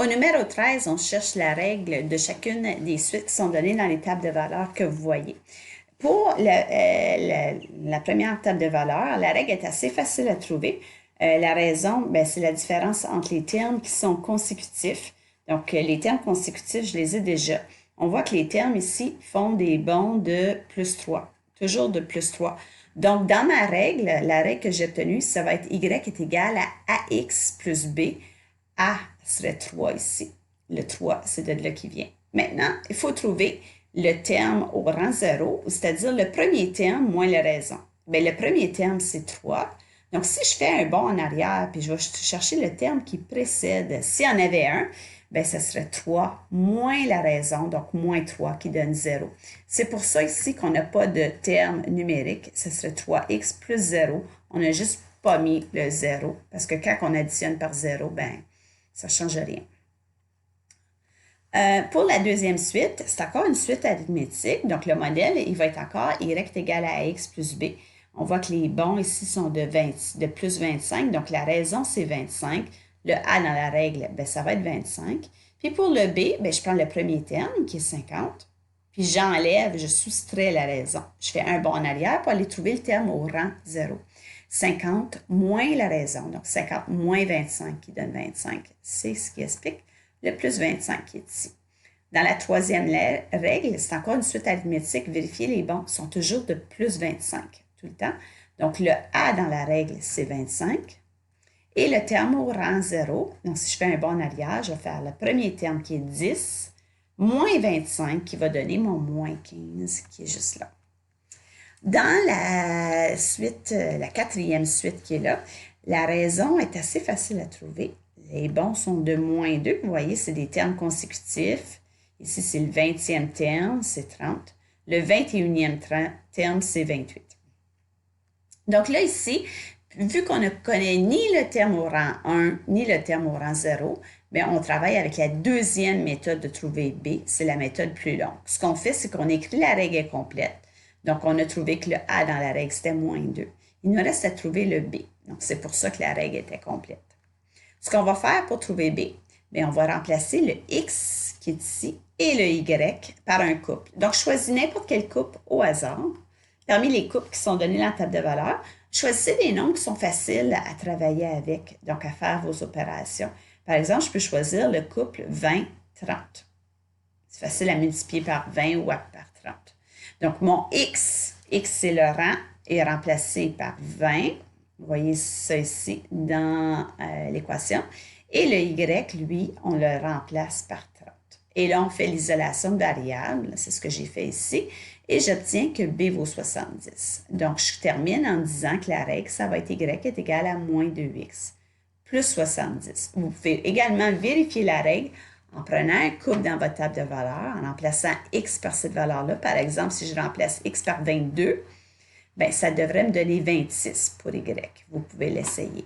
Au numéro 13, on cherche la règle de chacune des suites qui sont données dans les tables de valeurs que vous voyez. Pour la première table de valeurs, la règle est assez facile à trouver. La raison, c'est la différence entre les termes qui sont consécutifs. Donc, les termes consécutifs, je les ai déjà. On voit que les termes ici font des bonds de plus 3, toujours de plus 3. Donc, dans ma règle, la règle que j'ai obtenue, ça va être y est égal à ax plus b. A serait 3 ici. Le 3, c'est de là qui vient. Maintenant, il faut trouver le terme au rang 0, c'est-à-dire le premier terme moins la raison. Bien, le premier terme, c'est 3. Donc, si je fais un bond en arrière, puis je vais chercher le terme qui précède, s'il y en avait un, bien, ça serait 3 moins la raison, donc moins 3 qui donne 0. C'est pour ça ici qu'on n'a pas de terme numérique. Ce serait 3x plus 0. On n'a juste pas mis le 0, parce que quand on additionne par 0, bien, ça ne change rien. Pour la deuxième suite, c'est encore une suite arithmétique. Donc, le modèle, il va être encore y est égal à x plus b. On voit que les bonds ici sont de plus 25. Donc, la raison, c'est 25. Le a dans la règle, ça va être 25. Puis pour le b, je prends le premier terme, qui est 50. Puis j'enlève, je soustrais la raison. Je fais un bond en arrière pour aller trouver le terme au rang 0. 50 moins la raison, donc 50 moins 25 qui donne 25, c'est ce qui explique le plus 25 qui est ici. Dans la troisième règle, c'est encore une suite arithmétique, vérifier les bonds sont toujours de plus 25 tout le temps. Donc le a dans la règle, c'est 25. Et le terme au rang 0, donc si je fais un bond en arrière, je vais faire le premier terme qui est 10, moins 25 qui va donner mon moins 15 qui est juste là. Dans la suite, la quatrième suite qui est là, la raison est assez facile à trouver. Les bons sont de moins 2. Vous voyez, c'est des termes consécutifs. Ici, c'est le 20e terme, c'est 30. Le 21e terme, c'est 28. Donc là, ici, vu qu'on ne connaît ni le terme au rang 1, ni le terme au rang 0, on travaille avec la deuxième méthode de trouver B. C'est la méthode plus longue. Ce qu'on fait, c'est qu'on écrit la règle complète. Donc, on a trouvé que le A dans la règle, c'était moins 2. Il nous reste à trouver le B. Donc, c'est pour ça que la règle était complète. Ce qu'on va faire pour trouver B, on va remplacer le X qui est ici et le Y par un couple. Donc, choisis n'importe quel couple au hasard. Parmi les couples qui sont donnés dans la table de valeurs, choisissez des nombres qui sont faciles à travailler avec, donc à faire vos opérations. Par exemple, je peux choisir le couple 20-30. C'est facile à multiplier par 20 ou par 30. Donc, mon X c'est le rang, est remplacé par 20. Vous voyez ça ici dans l'équation. Et le Y, lui, on le remplace par 30. Et là, on fait l'isolation de variables. C'est ce que j'ai fait ici. Et j'obtiens que B vaut 70. Donc, je termine en disant que la règle, ça va être Y est égal à moins 2X plus 70. Vous pouvez également vérifier la règle en prenant un couple dans votre table de valeurs, en remplaçant X par cette valeur-là. Par exemple, si je remplace X par 22, ça devrait me donner 26 pour Y. Vous pouvez l'essayer.